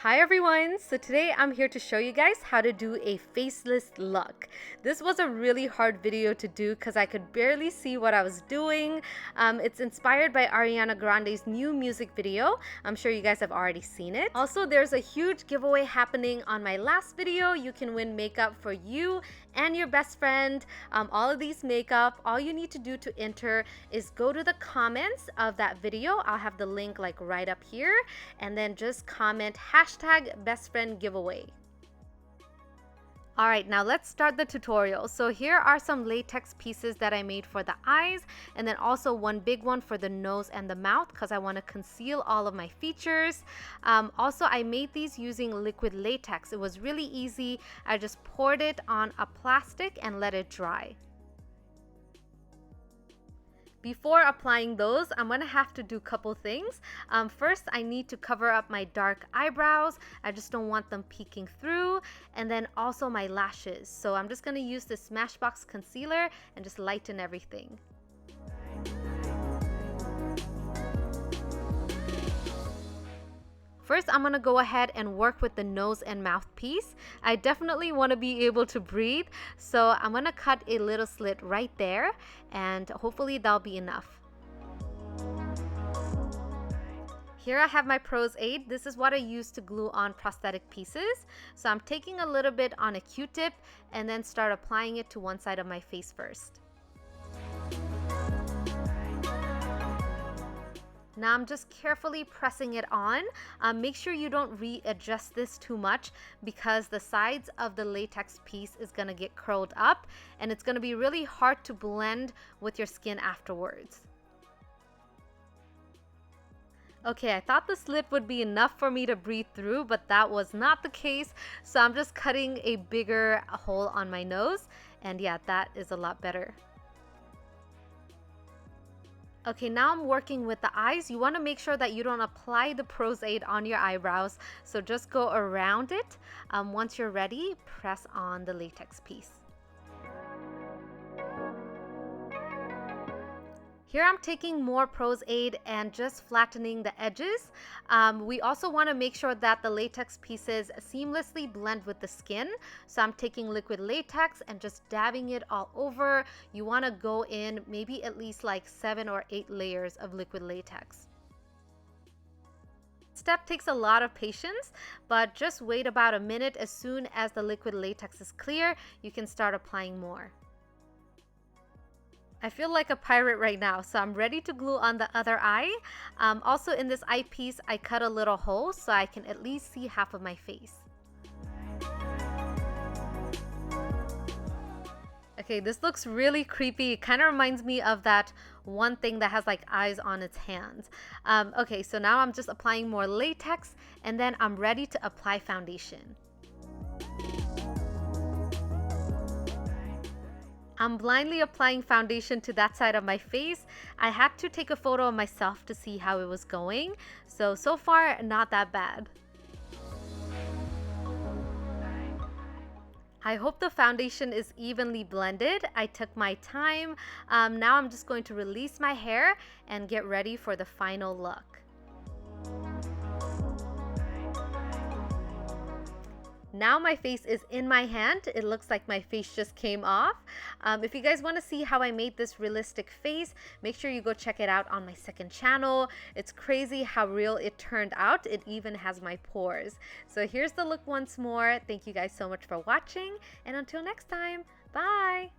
Hi everyone! So today I'm here to show you guys how to do a faceless look. This was a really hard video to do because I could barely see what I was doing. It's inspired by Ariana Grande's new music video. I'm sure you guys have already seen it. Also, there's a huge giveaway happening on my last video. You can win makeup for you and your best friend. All of these makeup, all you need to do to enter is go to the comments of that video. I'll have the link like right up here, and then just comment #bestfriendgiveaway. Alright, now let's start the tutorial. So here are some latex pieces that I made for the eyes, and then also one big one for the nose and the mouth because I want to conceal all of my features. Also, I made these using liquid latex. It was really easy. I just poured it on a plastic and let it dry. Before applying those, I'm gonna have to do a couple things. First, I need to cover up my dark eyebrows. I just don't want them peeking through. And then also my lashes. So I'm just gonna use the Smashbox Concealer and just lighten everything. First, I'm gonna go ahead and work with the nose and mouth piece. I definitely wanna be able to breathe, so I'm gonna cut a little slit right there, and hopefully that'll be enough. Here I have my Pros-Aide. This is what I use to glue on prosthetic pieces. So I'm taking a little bit on a Q-tip and then start applying it to one side of my face first. Now I'm just carefully pressing it on. Make sure you don't readjust this too much because the sides of the latex piece is gonna get curled up and it's gonna be really hard to blend with your skin afterwards. Okay, I thought the slit would be enough for me to breathe through, but that was not the case. So I'm just cutting a bigger hole on my nose, and yeah, that is a lot better. Okay, now I'm working with the eyes. You want to make sure that you don't apply the Pros-Aide on your eyebrows, so just go around it. Once you're ready, press on the latex piece. Here I'm taking more Pros-Aide and just flattening the edges. We also want to make sure that the latex pieces seamlessly blend with the skin. So I'm taking liquid latex and just dabbing it all over. You want to go in maybe at least like 7 or 8 layers of liquid latex. Step takes a lot of patience, but just wait about a minute. As soon as the liquid latex is clear, you can start applying more. I feel like a pirate right now, so I'm ready to glue on the other eye. Also in this eyepiece, I cut a little hole so I can at least see half of my face. Okay, this looks really creepy. It kind of reminds me of that one thing that has like eyes on its hands. Okay, so now I'm just applying more latex and then I'm ready to apply foundation. I'm blindly applying foundation to that side of my face. I had to take a photo of myself to see how it was going. So far, not that bad. I hope the foundation is evenly blended. I took my time. Now I'm just going to release my hair and get ready for the final look. Now my face is in my hand. It looks like my face just came off. If you guys want to see how I made this realistic face, make sure you go check it out on my second channel. It's crazy how real it turned out. It even has my pores. So here's the look once more. Thank you guys so much for watching, and until next time, bye!